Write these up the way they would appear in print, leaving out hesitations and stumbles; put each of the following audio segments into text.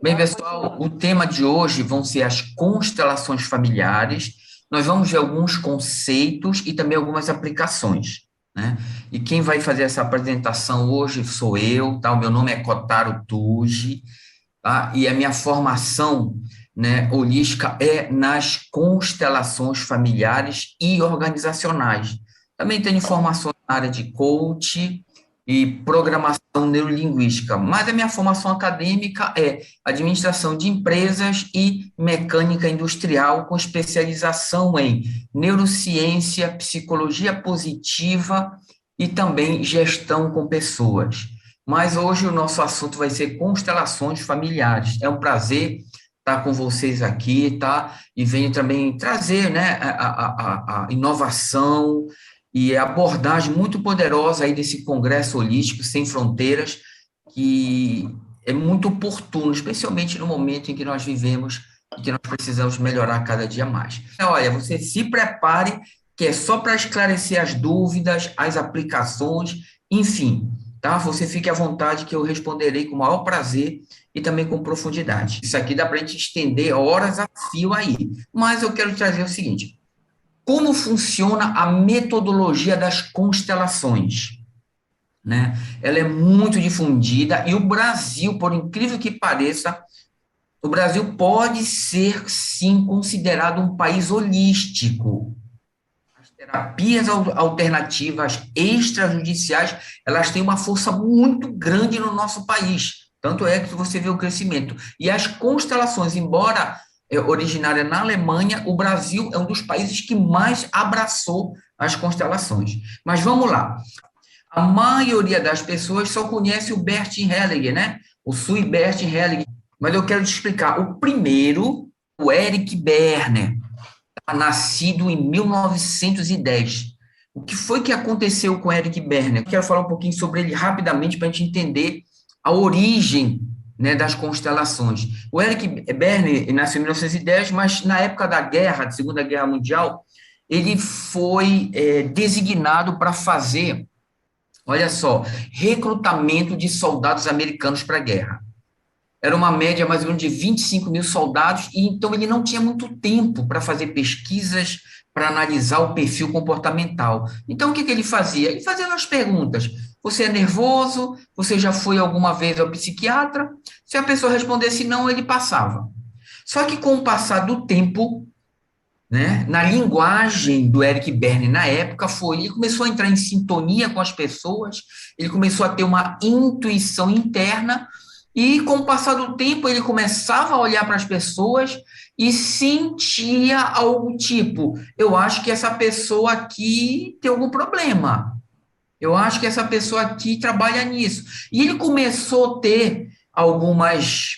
Bem, pessoal, o tema de hoje vão ser as constelações familiares. Nós vamos ver alguns conceitos e também algumas aplicações, né? E quem vai fazer essa apresentação hoje sou eu, tá? O meu nome é Kotaro Tuji, tá? E a minha formação, né, holística é nas constelações familiares e organizacionais. Também tenho formação na área de coach e programação neurolinguística, mas a minha formação acadêmica é administração de empresas e mecânica industrial, com especialização em neurociência, psicologia positiva e também gestão com pessoas. Mas hoje o nosso assunto vai ser constelações familiares. É um prazer estar com vocês aqui, tá? E venho também trazer, né, a inovação e a abordagem muito poderosa aí desse Congresso Holístico Sem Fronteiras, que é muito oportuno, especialmente no momento em que nós vivemos e que nós precisamos melhorar cada dia mais. Olha, você se prepare, que é só para esclarecer as dúvidas, as aplicações, enfim, tá? Você fique à vontade que eu responderei com o maior prazer e também com profundidade. Isso aqui dá para a gente estender horas a fio aí, mas eu quero trazer o seguinte: como funciona a metodologia das constelações, né? Ela é muito difundida e o Brasil, por incrível que pareça, o Brasil pode ser, sim, considerado um país holístico. As terapias alternativas extrajudiciais, elas têm uma força muito grande no nosso país. Tanto é que você vê o crescimento. E as constelações, embora originária na Alemanha, o Brasil é um dos países que mais abraçou as constelações. Mas vamos lá. A maioria das pessoas só conhece o Bert Hellinger, né? O Sui Bert Hellinger. Mas eu quero te explicar. O primeiro, o Eric Berner, nascido em 1910. O que foi que aconteceu com Eric Berner? Eu quero falar um pouquinho sobre ele rapidamente para a gente entender a origem, né, das constelações. O Eric Berner nasceu em 1910, mas na época da guerra, da Segunda Guerra Mundial, ele foi designado para fazer, olha só, recrutamento de soldados americanos para a guerra. Era uma média mais ou menos de 25 mil soldados, e então ele não tinha muito tempo para fazer pesquisas, para analisar o perfil comportamental. Então, o que que ele fazia? Ele fazia umas perguntas. Você é nervoso? Você já foi alguma vez ao psiquiatra? Se a pessoa respondesse não, ele passava. Só que com o passar do tempo, né, na linguagem do Eric Berne na época, ele começou a entrar em sintonia com as pessoas, ele começou a ter uma intuição interna, e com o passar do tempo ele começava a olhar para as pessoas e sentia algo tipo: eu acho que essa pessoa aqui tem algum problema, eu acho que essa pessoa aqui trabalha nisso. E ele começou a ter algumas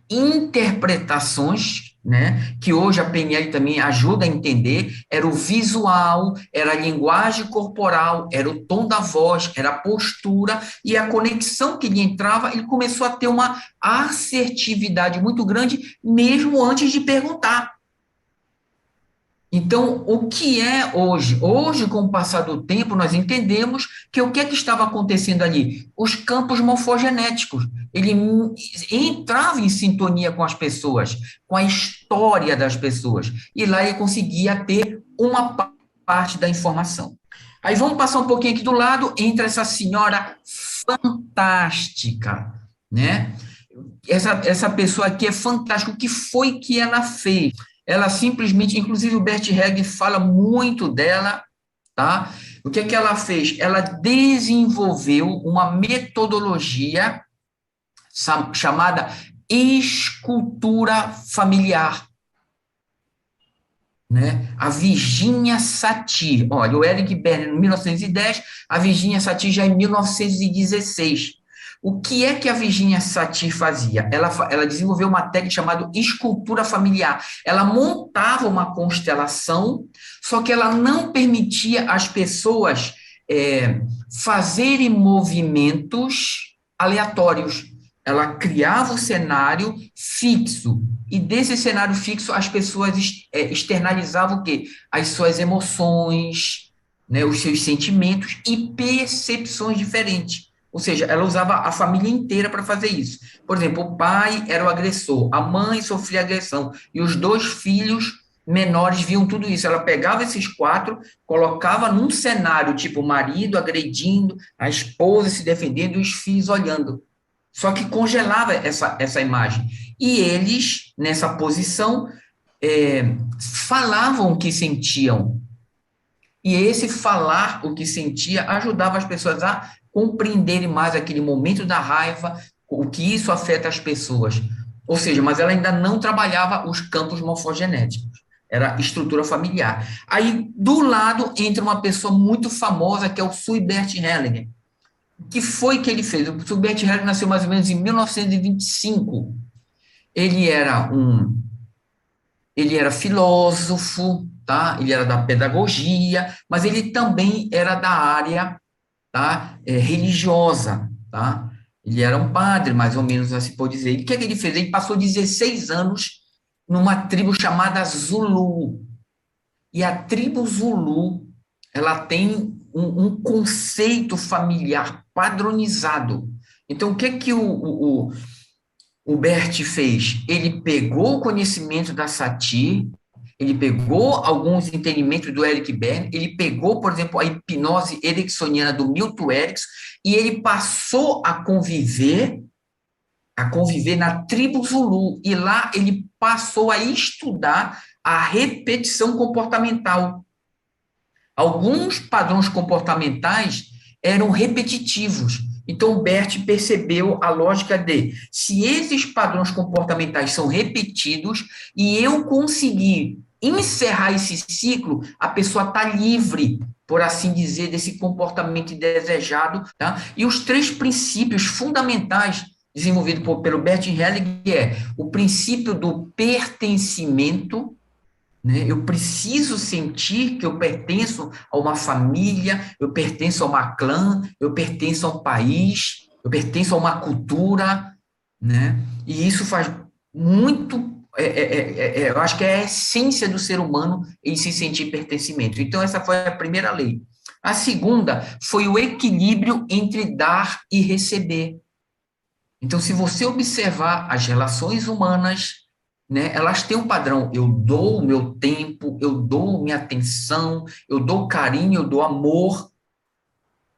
interpretações, né, que hoje a PNL também ajuda a entender. Era o visual, era a linguagem corporal, era o tom da voz, era a postura e a conexão que ele entrava. Ele começou a ter uma assertividade muito grande, mesmo antes de perguntar. Então, o que é hoje? Hoje, com o passar do tempo, nós entendemos que o que é que estava acontecendo ali? Os campos morfogenéticos. Ele entrava em sintonia com as pessoas, com a história das pessoas. E lá ele conseguia ter uma parte da informação. Aí vamos passar um pouquinho aqui do lado, entra essa senhora fantástica, né? Essa pessoa aqui é fantástica. O que foi que ela fez? Ela simplesmente, inclusive o Bert Hellinger fala muito dela, tá? O que é que ela fez? Ela desenvolveu uma metodologia chamada escultura familiar, né? A Virginia Satir. Olha, o Eric Berne em 1910, a Virginia Satir já em 1916. O que é que a Virginia Satir fazia? Ela desenvolveu uma técnica chamada escultura familiar. Ela montava uma constelação, só que ela não permitia às pessoas fazerem movimentos aleatórios. Ela criava o cenário fixo, e desse cenário fixo as pessoas externalizavam o quê? As suas emoções, né, os seus sentimentos e percepções diferentes. Ou seja, ela usava a família inteira para fazer isso. Por exemplo, o pai era o agressor, a mãe sofria agressão, e os dois filhos menores viam tudo isso. Ela pegava esses quatro, colocava num cenário, tipo, o marido agredindo, a esposa se defendendo e os filhos olhando. Só que congelava essa imagem. E eles, nessa posição, falavam o que sentiam. E esse falar o que sentia ajudava as pessoas a compreenderem mais aquele momento da raiva, o que isso afeta as pessoas. Ou seja, mas ela ainda não trabalhava os campos morfogenéticos. Era estrutura familiar. Aí, do lado, entra uma pessoa muito famosa, que é o Sulbert Hellinger. O que foi que ele fez? O Sulbert Hellinger nasceu mais ou menos em 1925. Ele era um ele era filósofo, tá? Ele era da pedagogia, mas ele também era da área, tá? Religiosa, tá? Ele era um padre, mais ou menos assim pode dizer. E o que é que ele fez? Ele passou 16 anos numa tribo chamada Zulu. E a tribo Zulu, ela tem um conceito familiar padronizado. Então, o que é que o Bert fez? Ele pegou o conhecimento da Satir, ele pegou alguns entendimentos do Eric Berne, ele pegou, por exemplo, a hipnose ericksoniana do Milton Erickson, e ele passou a conviver na tribo Zulu, e lá ele passou a estudar a repetição comportamental. Alguns padrões comportamentais eram repetitivos. Então, o Bert percebeu a lógica de, se esses padrões comportamentais são repetidos e eu conseguir encerrar esse ciclo, a pessoa está livre, por assim dizer, desse comportamento indesejado. Tá? E os três princípios fundamentais desenvolvidos pelo Bert Hellinger é o princípio do pertencimento, né? Eu preciso sentir que eu pertenço a uma família, eu pertenço a uma clã, eu pertenço a um país, eu pertenço a uma cultura, né? E isso faz muito. Eu acho que é a essência do ser humano em se sentir pertencimento. Então, essa foi a primeira lei. A segunda foi o equilíbrio entre dar e receber. Então, se você observar as relações humanas, né, elas têm um padrão. Eu dou o meu tempo, eu dou minha atenção, eu dou carinho, eu dou amor,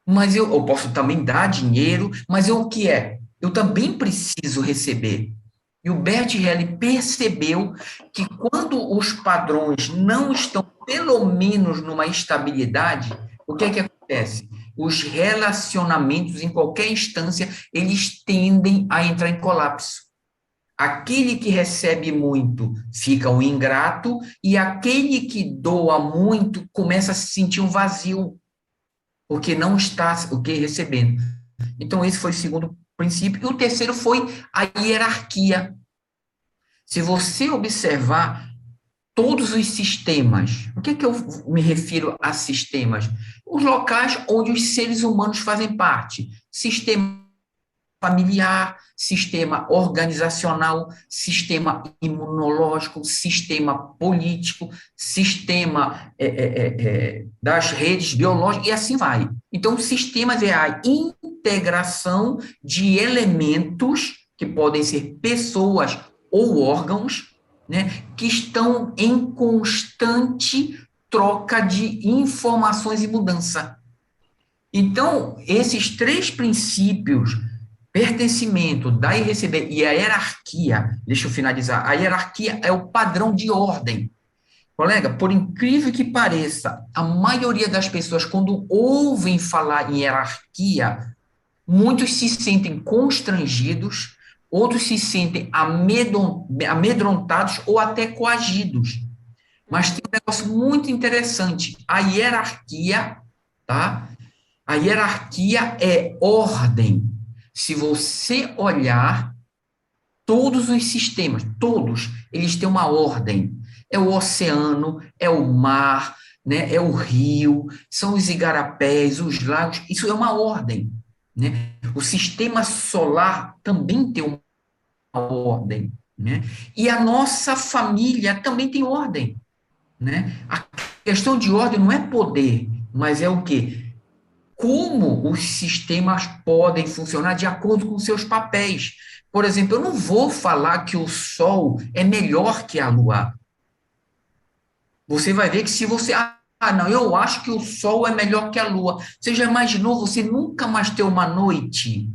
mas eu posso também dar dinheiro, mas o que é? Eu também preciso receber. E o Bert Helly percebeu que quando os padrões não estão, pelo menos, numa estabilidade, o que é que acontece? Os relacionamentos, em qualquer instância, eles tendem a entrar em colapso. Aquele que recebe muito fica um ingrato, e aquele que doa muito começa a se sentir um vazio, porque não está o que recebendo. Então, esse foi o segundo princípio. E o terceiro foi a hierarquia. Se você observar todos os sistemas, o que é que eu me refiro a sistemas? Os locais onde os seres humanos fazem parte. Sistema familiar, sistema organizacional, sistema imunológico, sistema político, sistema das redes biológicas, e assim vai. Então, sistemas é a integração de elementos, que podem ser pessoas ou órgãos, né, que estão em constante troca de informações e mudança. Então, esses três princípios, pertencimento, dar e receber, e a hierarquia, deixa eu finalizar, a hierarquia é o padrão de ordem. Colega, por incrível que pareça, a maioria das pessoas, quando ouvem falar em hierarquia, muitos se sentem constrangidos, outros se sentem amedrontados ou até coagidos. Mas tem um negócio muito interessante, a hierarquia, tá? A hierarquia é ordem. Se você olhar todos os sistemas, todos, eles têm uma ordem. É o oceano, é o mar, né? É o rio, são os igarapés, os lagos, isso é uma ordem, né? O sistema solar também tem uma ordem, né? E a nossa família também tem ordem, né? A questão de ordem não é poder, mas é o quê? como os sistemas podem funcionar de acordo com seus papéis. Por exemplo, eu não vou falar que o Sol é melhor que a Lua. Você vai ver que se você. Ah, não, eu acho que o Sol é melhor que a Lua. Você já imaginou você nunca mais ter uma noite?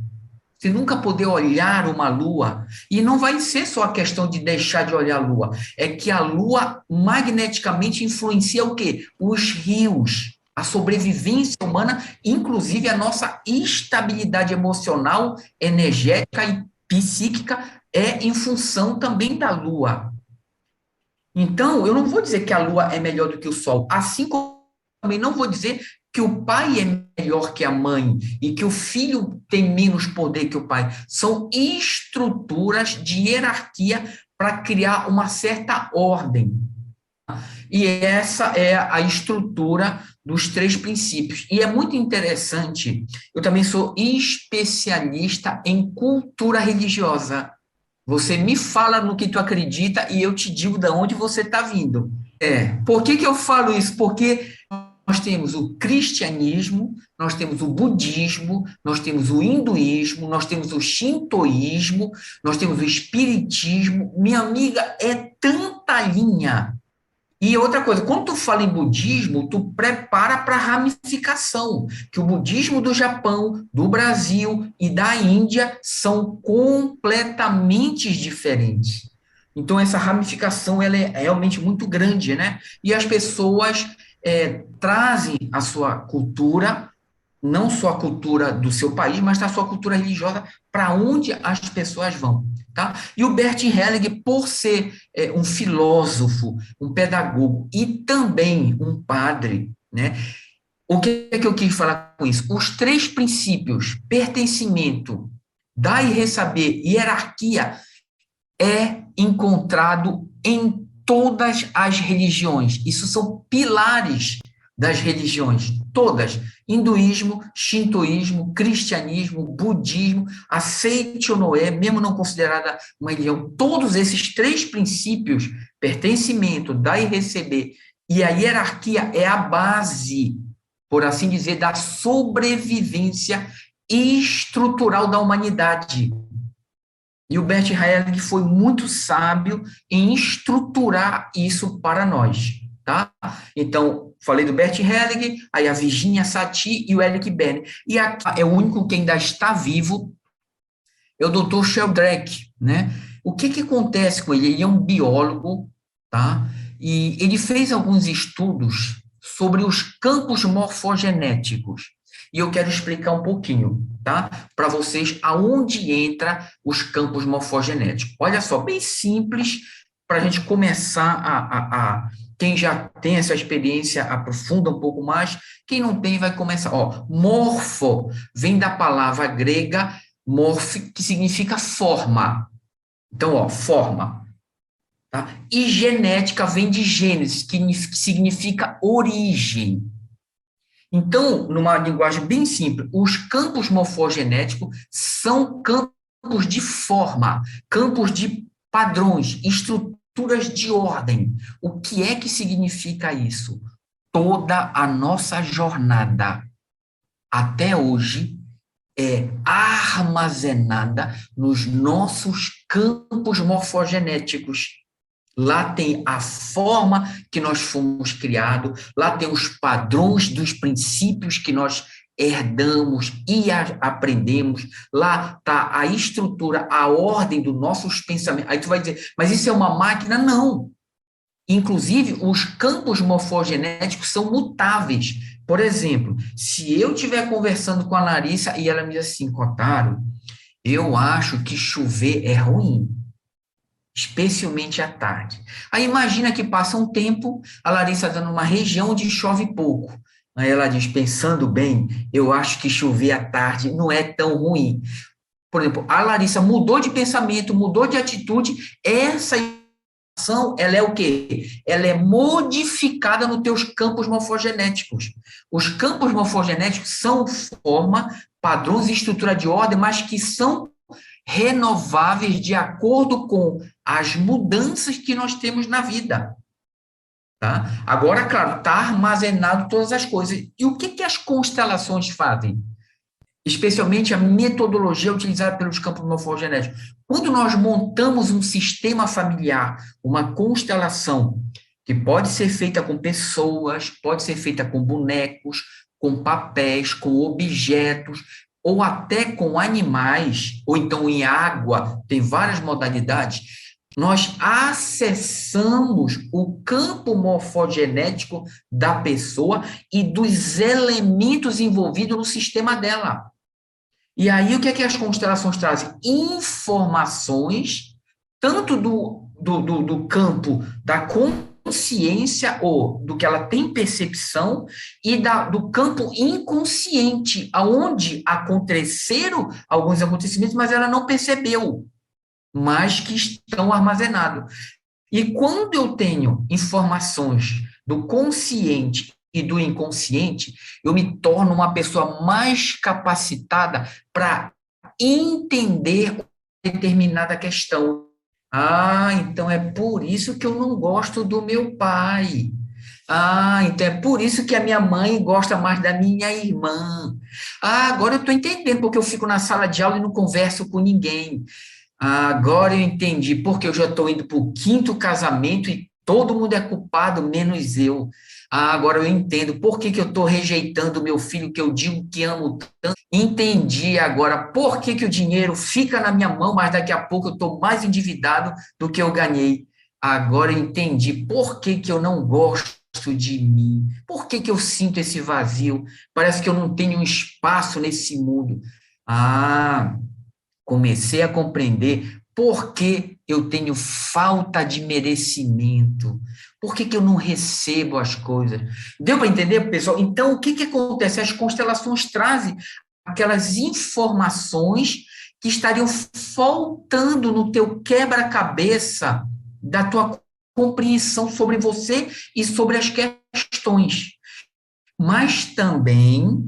Você nunca poder olhar uma lua? E não vai ser só a questão de deixar de olhar a lua. É que a lua magneticamente influencia o quê? Os rios, a sobrevivência humana, inclusive a nossa estabilidade emocional, energética e psíquica é em função também da lua. Então, eu não vou dizer que a Lua é melhor do que o Sol, assim como também não vou dizer que o pai é melhor que a mãe e que o filho tem menos poder que o pai. São estruturas de hierarquia para criar uma certa ordem. E essa é a estrutura dos três princípios. E é muito interessante, eu também sou especialista em cultura religiosa. Você me fala no que tu acredita e eu te digo de onde você está vindo. Por que que eu falo isso? Porque nós temos o cristianismo, nós temos o budismo, nós temos o hinduísmo, nós temos o shintoísmo, nós temos o espiritismo. Minha amiga, é tanta linha. E outra coisa, quando tu fala em budismo, tu prepara para a ramificação, que o budismo do Japão, do Brasil e da Índia são completamente diferentes. Então, essa ramificação ela é realmente muito grande, né? E as pessoas trazem a sua cultura, não só a cultura do seu país, mas a sua cultura religiosa para onde as pessoas vão. Tá? E o Bert Helling, por ser um filósofo, um pedagogo e também um padre, né? O que é que eu quis falar com isso? Os três princípios, pertencimento, dar e receber, hierarquia, é encontrado em todas as religiões. Isso são pilares das religiões, todas. Hinduísmo, shintoísmo, cristianismo, budismo, aceite ou não é, mesmo não considerada uma religião, todos esses três princípios, pertencimento, dar e receber, e a hierarquia é a base, por assim dizer, da sobrevivência estrutural da humanidade. E o Bert Helling foi muito sábio em estruturar isso para nós, tá? Então, falei do Bert Helling, aí a Virginia Satir e o Eric Berne. E aqui é o único que ainda está vivo, é o Dr. Sheldrake, né? O que que acontece com ele? Ele é um biólogo, tá? E ele fez alguns estudos sobre os campos morfogenéticos. E eu quero explicar um pouquinho, tá? Para vocês, aonde entra os campos morfogenéticos. Olha só, bem simples, para a gente começar quem já tem essa experiência aprofunda um pouco mais, quem não tem vai começar. Ó, morfo vem da palavra grega morfe, que significa forma. Então, ó, forma. Tá? E genética vem de gênese, que significa origem. Então, numa linguagem bem simples, os campos morfogenéticos são campos de forma, campos de padrões, estruturas de ordem. O que é que significa isso? Toda a nossa jornada até hoje é armazenada nos nossos campos morfogenéticos. Lá tem a forma que nós fomos criados, lá tem os padrões dos princípios que nós herdamos e aprendemos, lá está a estrutura, a ordem dos nossos pensamentos. Aí tu vai dizer, mas isso é uma máquina? Não. Inclusive, os campos morfogenéticos são mutáveis. Por exemplo, se eu estiver conversando com a Larissa e ela me diz assim, Kotaro, eu acho que chover é ruim, especialmente à tarde. Aí imagina que passa um tempo, a Larissa está numa região onde chove pouco. Aí ela diz, pensando bem, eu acho que chover à tarde não é tão ruim. Por exemplo, a Larissa mudou de pensamento, mudou de atitude, essa informação, ela é o quê? Ela é modificada nos teus campos morfogenéticos. Os campos morfogenéticos são forma, padrões e estrutura de ordem, mas que são renováveis de acordo com as mudanças que nós temos na vida. tá? Agora, claro, está armazenado todas as coisas. E o que que as constelações fazem? Especialmente a metodologia utilizada pelos campos morfogenéticos. Quando nós montamos um sistema familiar, uma constelação, que pode ser feita com pessoas, pode ser feita com bonecos, com papéis, com objetos, ou até com animais, ou então em água, tem várias modalidades, nós acessamos o campo morfogenético da pessoa e dos elementos envolvidos no sistema dela. E aí, o que é que as constelações trazem? Informações, tanto do campo da consciência, ou do que ela tem percepção, e do campo inconsciente, aonde aconteceram alguns acontecimentos, mas ela não percebeu, mas que estão armazenados. E quando eu tenho informações do consciente e do inconsciente, eu me torno uma pessoa mais capacitada para entender determinada questão. Ah, então é por isso que eu não gosto do meu pai. Ah, então é por isso que a minha mãe gosta mais da minha irmã. Ah, agora eu estou entendendo porque eu fico na sala de aula e não converso com ninguém. Agora eu entendi, porque eu já estou indo para o quinto casamento e todo mundo é culpado, menos eu. Agora eu entendo por que que eu estou rejeitando o meu filho, que eu digo que amo tanto. Entendi agora por que que o dinheiro fica na minha mão, mas daqui a pouco eu estou mais endividado do que eu ganhei. Agora eu entendi por que que eu não gosto de mim, por que que eu sinto esse vazio, parece que eu não tenho um espaço nesse mundo. Ah, comecei a compreender por que eu tenho falta de merecimento, por que que eu não recebo as coisas. Deu para entender, pessoal? Então, o que que acontece? As constelações trazem aquelas informações que estariam faltando no teu quebra-cabeça da tua compreensão sobre você e sobre as questões. Mas também,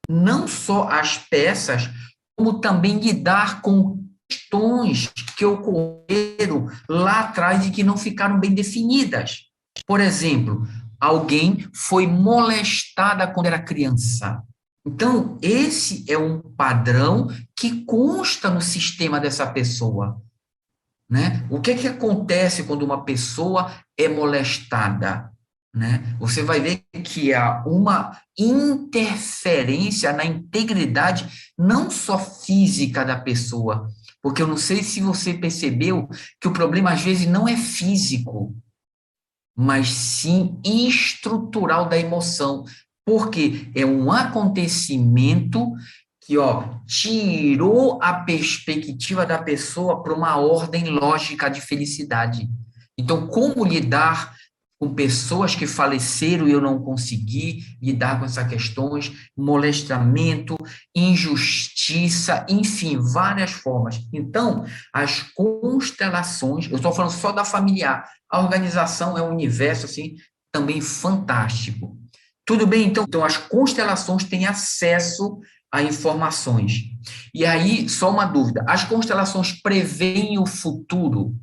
não só as peças, como também lidar com questões que ocorreram lá atrás e que não ficaram bem definidas. Por exemplo, alguém foi molestada quando era criança. Então, esse é um padrão que consta no sistema dessa pessoa, né? O que é que acontece quando uma pessoa é molestada, né? Você vai ver que há uma interferência na integridade não só física da pessoa, porque eu não sei se você percebeu que o problema às vezes não é físico, mas sim estrutural da emoção, porque é um acontecimento que, ó, tirou a perspectiva da pessoa para uma ordem lógica de felicidade. Então, como lidar com pessoas que faleceram e eu não consegui lidar com essas questões, molestamento, injustiça, enfim, várias formas. Então, as constelações, eu estou falando só da familiar, a organização é um universo, assim, também fantástico. Tudo bem, então? Então, as constelações têm acesso a informações. E aí, só uma dúvida: as constelações preveem o futuro?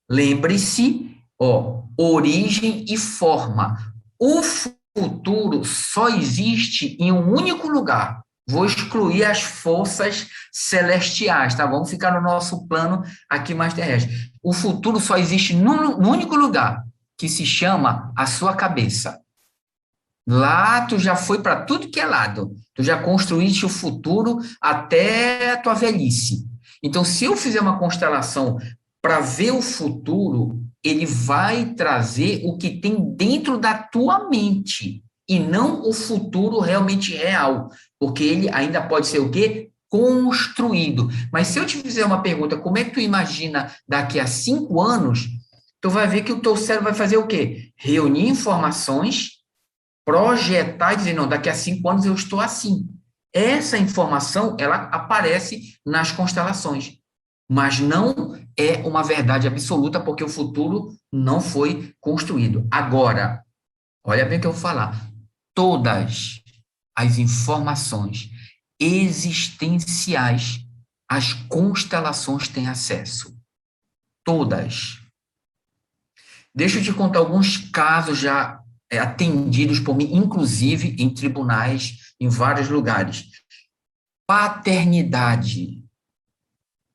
Lembre-se, ó, origem e forma. O futuro só existe em um único lugar. Vou excluir as forças celestiais, tá? Vamos ficar no nosso plano aqui mais terrestre. O futuro só existe num único lugar, que se chama a sua cabeça. Lá tu já foi para tudo que é lado. Tu já construíste o futuro até a tua velhice. Então, se eu fizer uma constelação para ver o futuro, ele vai trazer o que tem dentro da tua mente e não o futuro realmente real, porque ele ainda pode ser o quê? Construído. Mas se eu te fizer uma pergunta, como é que tu imagina daqui a 5 anos, tu vai ver que o teu cérebro vai fazer o quê? Reunir informações, projetar e dizer, não, daqui a 5 anos eu estou assim. Essa informação, ela aparece nas constelações, mas não é uma verdade absoluta, porque o futuro não foi construído. Agora, olha bem o que eu vou falar, todas as informações existenciais, as constelações têm acesso. Todas. Deixa eu te contar alguns casos já atendidos por mim, inclusive em tribunais, em vários lugares. Paternidade,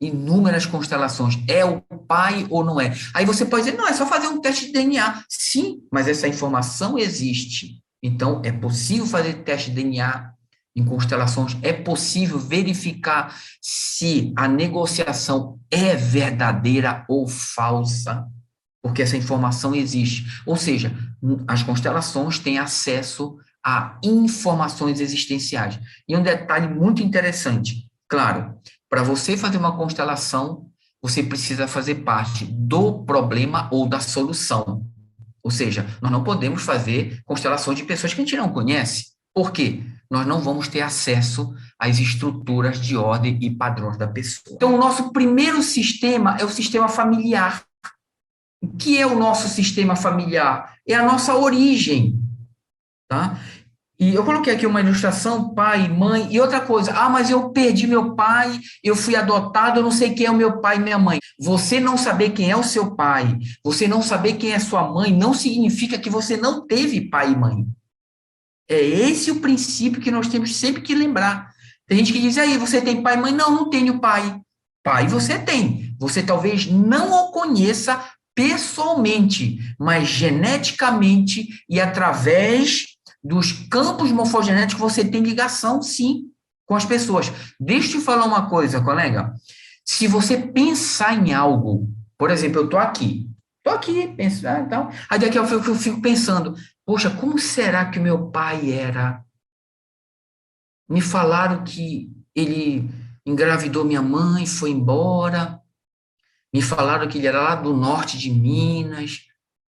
inúmeras constelações. É o pai ou não é? Aí você pode dizer, não, é só fazer um teste de DNA. Sim, mas essa informação existe. Então, é possível fazer teste de DNA em constelações, é possível verificar se a negociação é verdadeira ou falsa, porque essa informação existe. Ou seja, as constelações têm acesso a informações existenciais. E um detalhe muito interessante, claro, para você fazer uma constelação, você precisa fazer parte do problema ou da solução. Ou seja, nós não podemos fazer constelações de pessoas que a gente não conhece. Por quê? Nós não vamos ter acesso às estruturas de ordem e padrões da pessoa. Então, o nosso primeiro sistema é o sistema familiar. O que é o nosso sistema familiar? É a nossa origem, tá? E eu coloquei aqui uma ilustração, pai, mãe, e outra coisa. Ah, mas eu perdi meu pai, eu fui adotado, eu não sei quem é o meu pai e minha mãe. Você não saber quem é o seu pai, você não saber quem é sua mãe, não significa que você não teve pai e mãe. É esse o princípio que nós temos sempre que lembrar. Tem gente que diz, aí, você tem pai e mãe? Não, não tenho pai. Pai você tem. Você talvez não o conheça pessoalmente, mas geneticamente e através dos campos morfogenéticos você tem ligação, sim, com as pessoas. Deixa eu te falar uma coisa, colega. Se você pensar em algo, por exemplo, eu estou aqui, pensando, então, aí daqui a pouco eu fico pensando, poxa, como será que o meu pai era? Me falaram que ele engravidou minha mãe, foi embora. Me falaram que ele era lá do norte de Minas.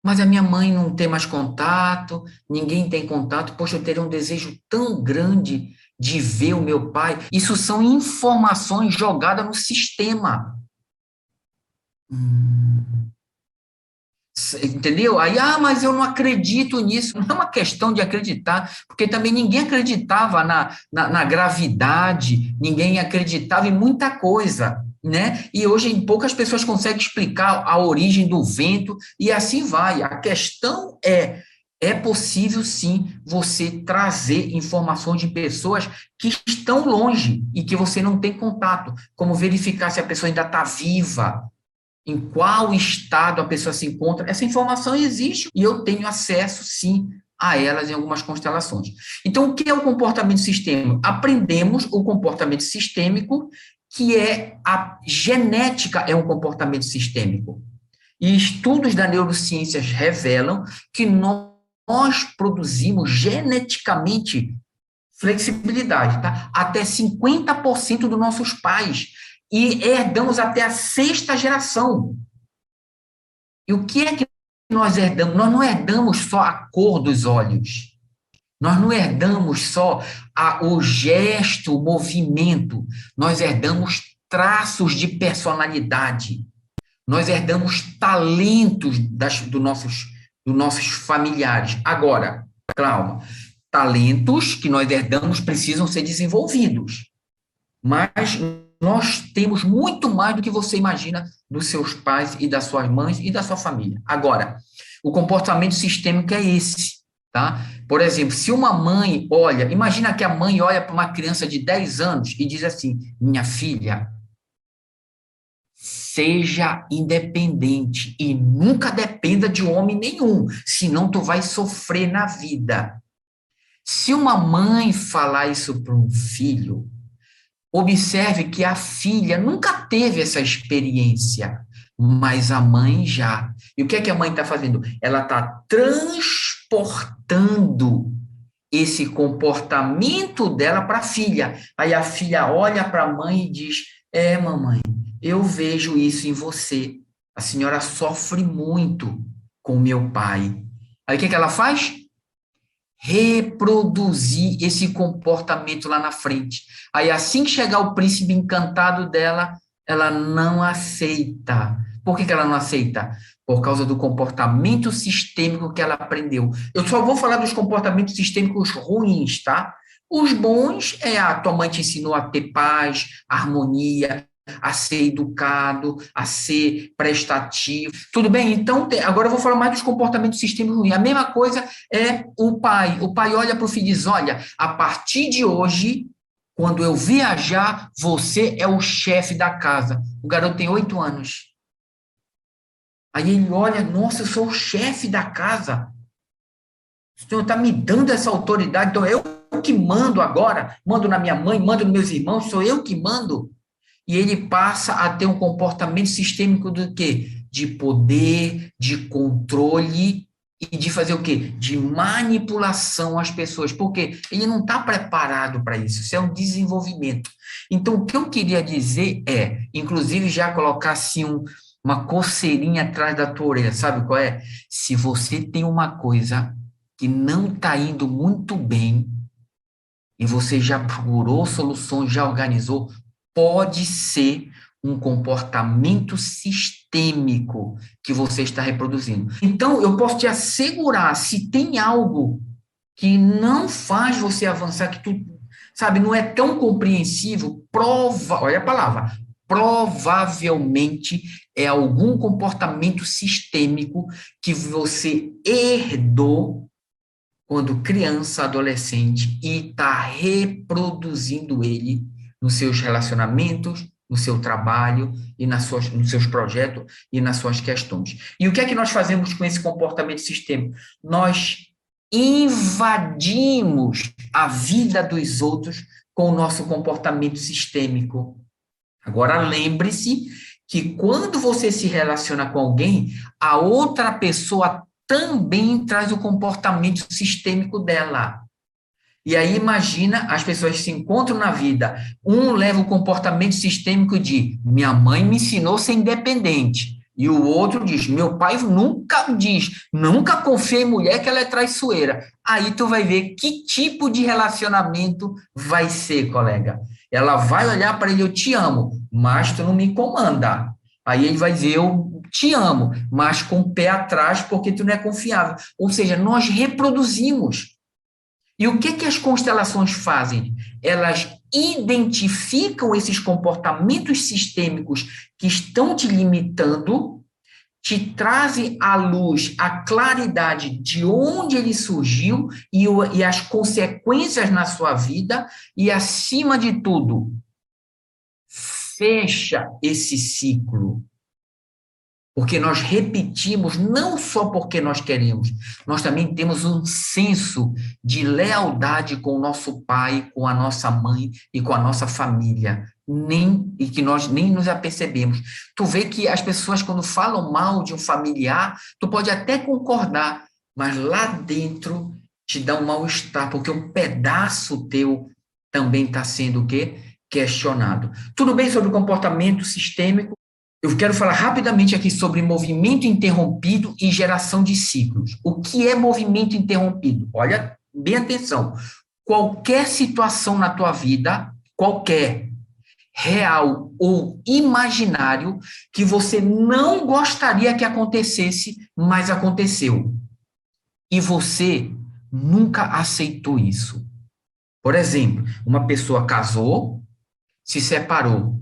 Mas a minha mãe não tem mais contato, ninguém tem contato. Poxa, eu teria um desejo tão grande de ver o meu pai. Isso são informações jogadas no sistema. Entendeu? Aí, mas eu não acredito nisso. Não é uma questão de acreditar, porque também ninguém acreditava na gravidade, ninguém acreditava em muita coisa, né? E hoje poucas pessoas conseguem explicar a origem do vento, e assim vai. A questão é possível sim você trazer informações de pessoas que estão longe e que você não tem contato, como verificar se a pessoa ainda está viva, em qual estado a pessoa se encontra, essa informação existe e eu tenho acesso, sim, a elas em algumas constelações. Então, o que é o comportamento sistêmico? Aprendemos o comportamento sistêmico, que é a genética é um comportamento sistêmico. E estudos da neurociência revelam que nós produzimos geneticamente flexibilidade, tá? Até 50% dos nossos pais e herdamos até a sexta geração. E o que é que nós herdamos? Nós não herdamos só a cor dos olhos, nós não herdamos só o gesto, o movimento, nós herdamos traços de personalidade, nós herdamos talentos dos nossos familiares. Agora, calma, talentos que nós herdamos precisam ser desenvolvidos. Mas nós temos muito mais do que você imagina dos seus pais e das suas mães e da sua família. Agora, o comportamento sistêmico é esse, tá? Por exemplo, se uma mãe olha, imagina que a mãe olha para uma criança de 10 anos e diz assim: minha filha, seja independente e nunca dependa de homem nenhum, senão tu vai sofrer na vida. Se uma mãe falar isso para um filho, observe que a filha nunca teve essa experiência, mas a mãe já. E o que é que a mãe está fazendo? Ela está transportando esse comportamento dela para a filha. Aí a filha olha para a mãe e diz: mamãe, eu vejo isso em você. A senhora sofre muito com meu pai. Aí o que é que ela faz? Reproduzir esse comportamento lá na frente. Aí, assim que chegar o príncipe encantado dela, ela não aceita. Por que ela não aceita? Por causa do comportamento sistêmico que ela aprendeu. Eu só vou falar dos comportamentos sistêmicos ruins, tá? Os bons a tua mãe te ensinou a ter paz, harmonia, a ser educado, a ser prestativo. Tudo bem? Então, agora eu vou falar mais dos comportamentos sistêmicos ruins. A mesma coisa é o pai. O pai olha para o filho e diz: olha, a partir de hoje, quando eu viajar, você é o chefe da casa. O garoto tem 8 anos. Aí ele olha: nossa, eu sou o chefe da casa. O senhor está me dando essa autoridade, então eu que mando agora, mando na minha mãe, mando nos meus irmãos, sou eu que mando. E ele passa a ter um comportamento sistêmico do quê? De poder, de controle e de fazer o quê? De manipulação às pessoas. Porque ele não está preparado para isso. Isso é um desenvolvimento. Então, o que eu queria dizer é, inclusive, já colocar assim uma coceirinha atrás da tua orelha. Sabe qual é? Se você tem uma coisa que não está indo muito bem e você já procurou soluções, já organizou, pode ser um comportamento sistêmico que você está reproduzindo. Então, eu posso te assegurar, se tem algo que não faz você avançar, que tu, sabe, não é tão compreensível, olha a palavra, provavelmente é algum comportamento sistêmico que você herdou quando criança, adolescente, e está reproduzindo ele nos seus relacionamentos, no seu trabalho e nos seus projetos e nas suas questões. E o que é que nós fazemos com esse comportamento sistêmico? Nós invadimos a vida dos outros com o nosso comportamento sistêmico. Agora, lembre-se que quando você se relaciona com alguém, a outra pessoa também traz o comportamento sistêmico dela. E aí, imagina, as pessoas se encontram na vida, um leva o comportamento sistêmico de minha mãe me ensinou a ser independente, e o outro diz, meu pai nunca confia em mulher que ela é traiçoeira. Aí tu vai ver que tipo de relacionamento vai ser, colega. Ela vai olhar para ele, eu te amo, mas tu não me comanda. Aí ele vai dizer, eu te amo, mas com o pé atrás, porque tu não é confiável. Ou seja, nós reproduzimos. E o que as constelações fazem? Elas identificam esses comportamentos sistêmicos que estão te limitando, te trazem à luz a claridade de onde ele surgiu e as consequências na sua vida, e, acima de tudo, fecha esse ciclo. Porque nós repetimos não só porque nós queremos, nós também temos um senso de lealdade com o nosso pai, com a nossa mãe e com a nossa família, e que nós nem nos apercebemos. Tu vê que as pessoas, quando falam mal de um familiar, tu pode até concordar, mas lá dentro te dá um mal-estar, porque um pedaço teu também está sendo o quê? Questionado. Tudo bem sobre o comportamento sistêmico? Eu quero falar rapidamente aqui sobre movimento interrompido e geração de ciclos. O que é movimento interrompido? Olha, bem atenção. Qualquer situação na tua vida, qualquer, real ou imaginário, que você não gostaria que acontecesse, mas aconteceu. E você nunca aceitou isso. Por exemplo, uma pessoa casou, se separou.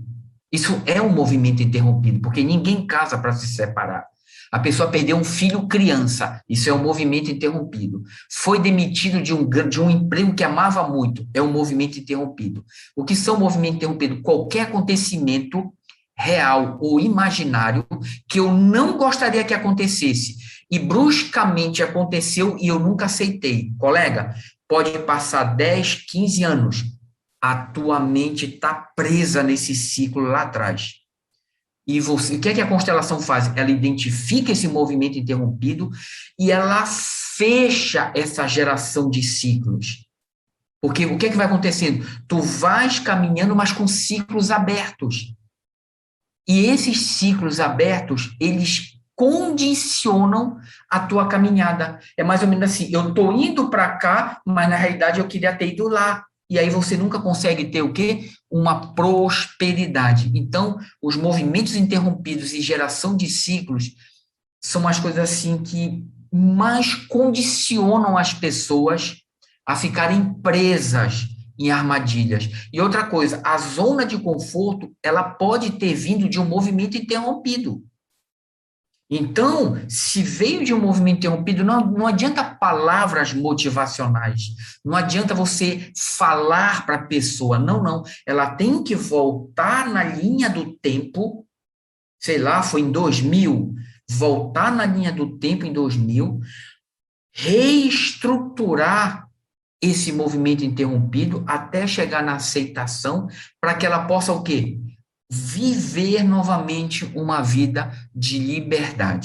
Isso é um movimento interrompido, porque ninguém casa para se separar. A pessoa perdeu um filho criança, isso é um movimento interrompido. Foi demitido de um emprego que amava muito, é um movimento interrompido. O que são movimentos interrompidos? Qualquer acontecimento real ou imaginário que eu não gostaria que acontecesse e bruscamente aconteceu e eu nunca aceitei. Colega, pode passar 10, 15 anos, a tua mente está presa nesse ciclo lá atrás. E você, o que é que a constelação faz? Ela identifica esse movimento interrompido e ela fecha essa geração de ciclos. Porque o que é que vai acontecendo? Tu vais caminhando, mas com ciclos abertos. E esses ciclos abertos, eles condicionam a tua caminhada. É mais ou menos assim, eu estou indo para cá, mas na realidade eu queria ter ido lá. E aí você nunca consegue ter o quê? Uma prosperidade. Então, os movimentos interrompidos e geração de ciclos são as coisas assim que mais condicionam as pessoas a ficarem presas em armadilhas. E outra coisa, a zona de conforto, ela pode ter vindo de um movimento interrompido. Então, se veio de um movimento interrompido, não adianta palavras motivacionais, não adianta você falar para a pessoa, não. Ela tem que voltar na linha do tempo, sei lá, foi em 2000, voltar na linha do tempo em 2000, reestruturar esse movimento interrompido até chegar na aceitação, para que ela possa o quê? Viver novamente uma vida de liberdade.